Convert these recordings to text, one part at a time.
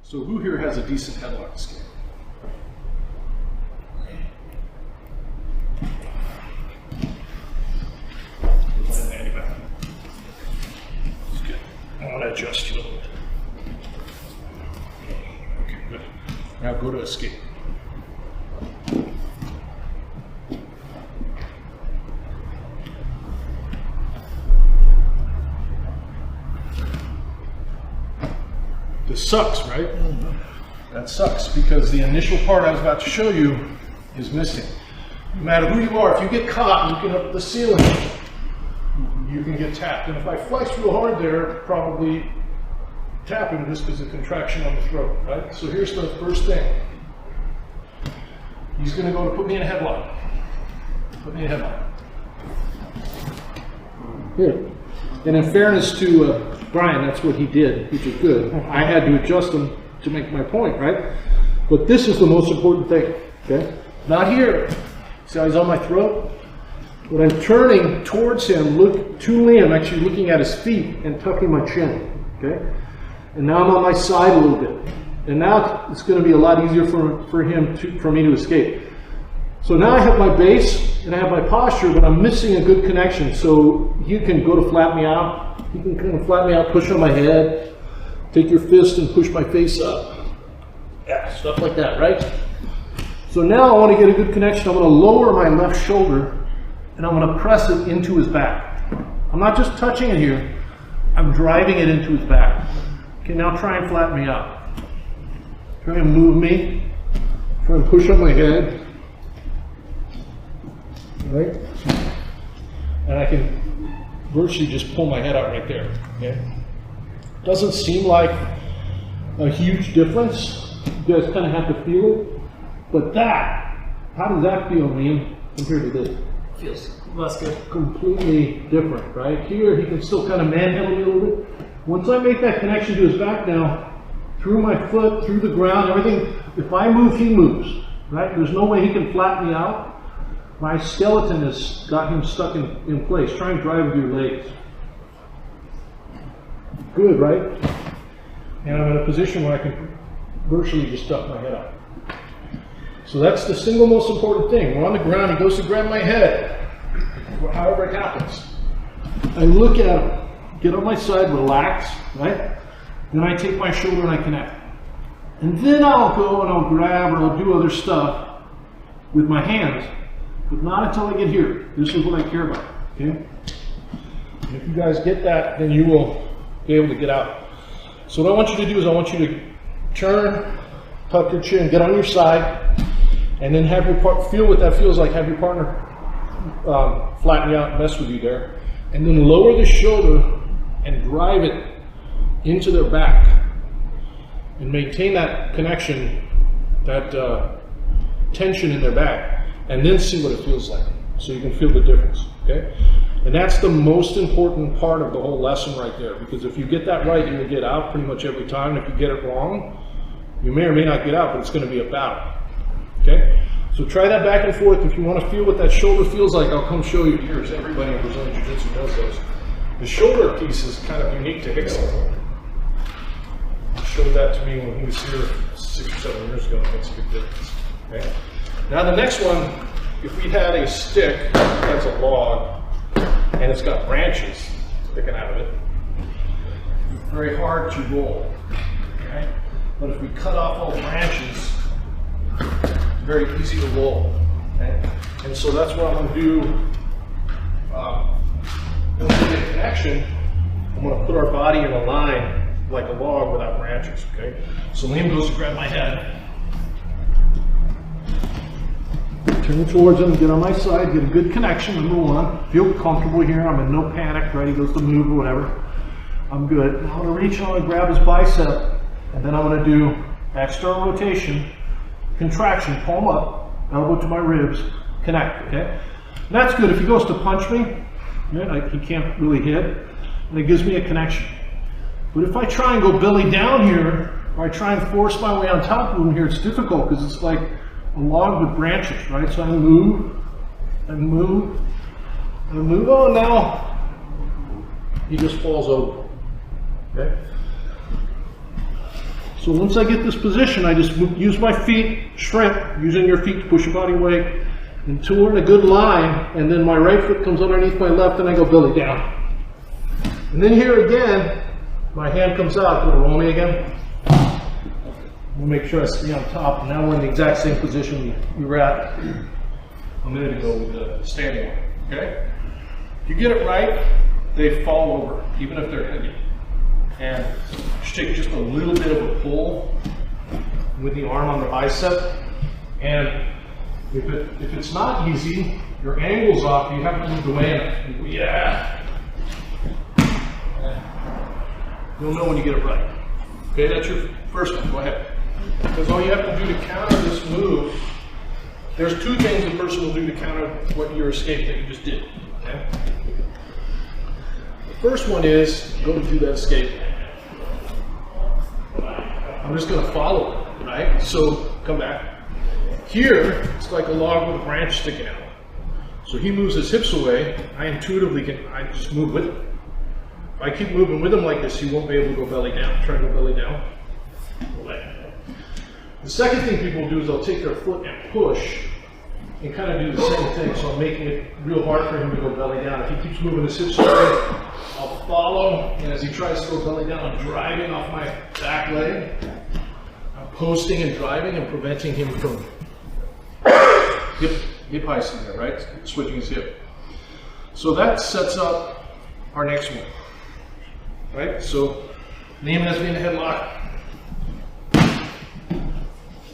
So who here has a decent headlock escape? I want to adjust you a little bit. Okay, good. Now go to escape. This sucks, right? That sucks because the initial part I was about to show you is missing. No matter who you are, if you get caught looking up at the ceiling, you can get tapped. And if I flex real hard there, probably tapping just because of contraction on the throat, right? So here's the first thing. He's going to go to put me in a headlock. Put me in a headlock. Here. And in fairness to Brian, that's what he did, which is good. I had to adjust him to make my point, right? But this is the most important thing, okay? Not here. See how he's on my throat? When I'm turning towards him, look to me, I'm actually looking at his feet and tucking my chin, okay? And now I'm on my side a little bit. And now it's going to be a lot easier for me to escape. So now I have my base and I have my posture, but I'm missing a good connection. So you can go to flat me out. You can kind of flat me out, push on my head, take your fist and push my face up. Yeah, stuff like that, right? So now I want to get a good connection. I'm going to lower my left shoulder and I'm going to press it into his back. I'm not just touching it here, I'm driving it into his back. Okay, now try and flatten me out. Try and move me. Try and push on my head. Right? And I can virtually just pull my head out right there. Okay? Doesn't seem like a huge difference. You guys kind of have to feel it. But that, how does that feel, Liam, compared to this? Feels less good. Completely different, right? Here, he can still kind of manhandle me a little bit. Once I make that connection to his back now, through my foot, through the ground, everything, if I move, he moves, right? There's no way he can flatten me out. My skeleton has got him stuck in place. Try and drive with your legs. Good, right? And I'm in a position where I can virtually just duck my head out. So that's the single most important thing. We're on the ground, he goes to grab my head, however it happens. I look at him, get on my side, relax, right? Then I take my shoulder and I connect. And then I'll go and I'll grab or I'll do other stuff with my hands, but not until I get here. This is what I care about, okay? And if you guys get that, then you will be able to get out. So what I want you to do is I want you to turn, tuck your chin, get on your side, and then have your partner, feel what that feels like, have your partner flatten you out, mess with you there, and then lower the shoulder and drive it into their back and maintain that connection, that tension in their back, and then see what it feels like so you can feel the difference, okay? And that's the most important part of the whole lesson right there, because if you get that right, you will get out pretty much every time. If you get it wrong, you may or may not get out, but it's going to be a battle. Okay, so try that back and forth. If you want to feel what that shoulder feels like, I'll come show you here, as everybody in Brazilian Jiu-Jitsu does those. The shoulder piece is kind of unique to Hickson. He showed that to me when he was here 6 or 7 years ago. It makes a big difference. Okay. Now the next one, if we had a stick that's a log and it's got branches sticking out of it, it's very hard to roll. Okay. But if we cut off all the branches, it's very easy to roll. Okay? And so that's what I'm going to do. When we get a connection, I'm going to put our body in a line like a log without branches. Okay? So Liam goes to grab my head. Turn towards him, get on my side, get a good connection, number one. Feel comfortable here. I'm in no panic, right? He goes to move or whatever. I'm good. I'm going to reach and I'm going to grab his bicep, and then I'm going to do external rotation, contraction, palm up, elbow to my ribs, connect, okay? And that's good. If he goes to punch me, right, he can't really hit, and it gives me a connection. But if I try and go belly down here, or I try and force my way on top of him here, it's difficult because it's like a log with branches, right? So I move, and move, and move. Oh, now he just falls over, okay? So once I get this position, I just use my feet, shrimp, using your feet to push your body away until we're in a good line, and then my right foot comes underneath my left and I go belly down. And then here again, my hand comes out. Go to roll me again. We'll make sure I stay on top. And now we're in the exact same position we were at a minute ago with the standing one. Okay? If you get it right, they fall over, even if they're heavy. And just take just a little bit of a pull with the arm on the bicep. And if it's not easy, your angle's off, you have to move away and yeah. You'll know when you get it right. Okay, that's your first one. Go ahead. Because all you have to do to counter this move, there's two things a person will do to counter what your escape that you just did. Okay? The first one is go to do that escape. I'm just going to follow it, right? So come back. Here, it's like a log with a branch sticking out. So he moves his hips away. I intuitively I just move with him. If I keep moving with him like this, he won't be able to go belly down. Try to go belly down. Away. The second thing people do is they'll take their foot and push and kind of do the same thing. So I'm making it real hard for him to go belly down. If he keeps moving his hips away, I'll follow, and as he tries to go belly down, I'm driving off my back leg. I'm posting and driving and preventing him from hip heisting there, right? Switching his hip. So that sets up our next one, right? So name it as being a headlock.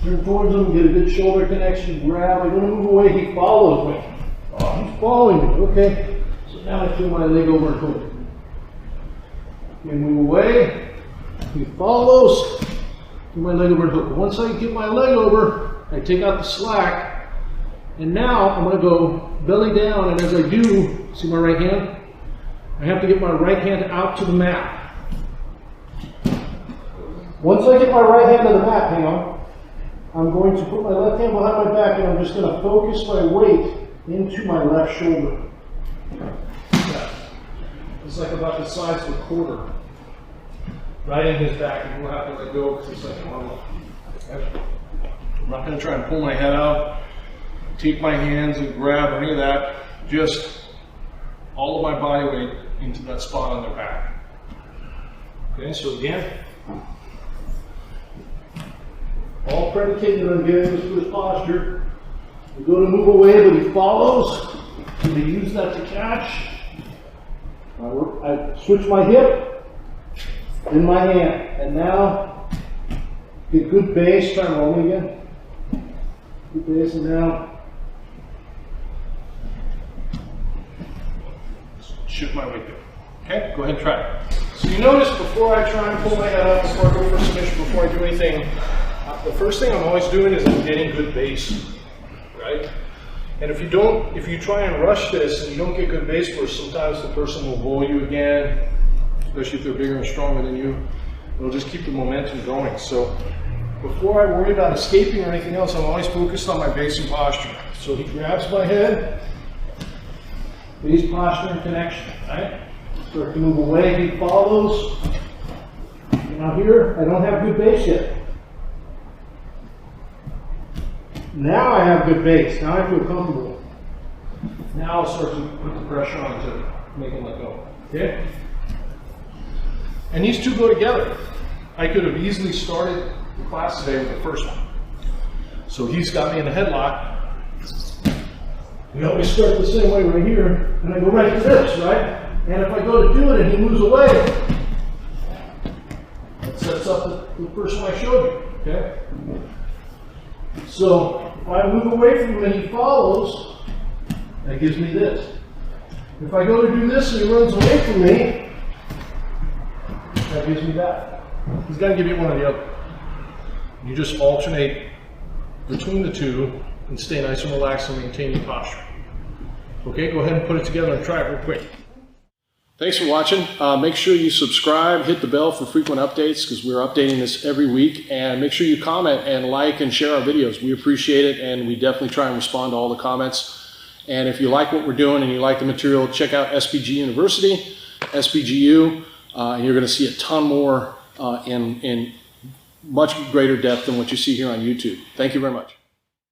Turn towards him, get a good shoulder connection, grab. I don't move away, he follows me. Oh, he's following me, okay. So now I throw my leg over and hook. And move away, he follows, throw my leg over and hook. Once I get my leg over, I take out the slack, and now I'm going to go belly down, and as I do, see my right hand? I have to get my right hand out to the mat. Once I get my right hand to the mat, hang on, I'm going to put my left hand behind my back and I'm just going to focus my weight into my left shoulder. Yeah. It's like about the size of a quarter. Right in his back, and we'll have to let go because it's like normal. Okay. I'm not going to try and pull my head out, take my hands and grab or any of that. Just all of my body weight into that spot on their back. Okay, so again, all predicated on getting this good posture. We go to move away, but he follows. So we use that to catch. I switch my hip, then my hand. And now, get good base. Try and roll me again. Good base, and now, shift my weight there. Okay, go ahead and try it. So you notice before I try and pull my head up, before I go for submission, before I do anything, the first thing I'm always doing is I'm getting good base, right? And if you try and rush this and you don't get good base first, sometimes the person will roll you again, especially if they're bigger and stronger than you. It'll just keep the momentum going. So before I worry about escaping or anything else, I'm always focused on my base and posture. So he grabs my head, base, posture, and connection, right? Start to move away, he follows. Now here, I don't have good base yet. Now I have good base. Now I feel comfortable. Now I'll start to put the pressure on to make him let go. Okay? And these two go together. I could have easily started the class today with the first one. So he's got me in a headlock. We always start the same way right here, and I go right to this, right? And if I go to do it and he moves away, that sets up the first one I showed you. Okay? So if I move away from him and he follows, that gives me this. If I go to do this and he runs away from me, that gives me that. He's got to give you one or the other. You just alternate between the two and stay nice and relaxed and maintain your posture. Okay, go ahead and put it together and try it real quick. Thanks for watching. Make sure you subscribe, hit the bell for frequent updates because we're updating this every week, and make sure you comment and like and share our videos. We appreciate it, and we definitely try and respond to all the comments. And if you like what we're doing and you like the material, check out SBG University, SBGU, and you're going to see a ton more in much greater depth than what you see here on YouTube. Thank you very much.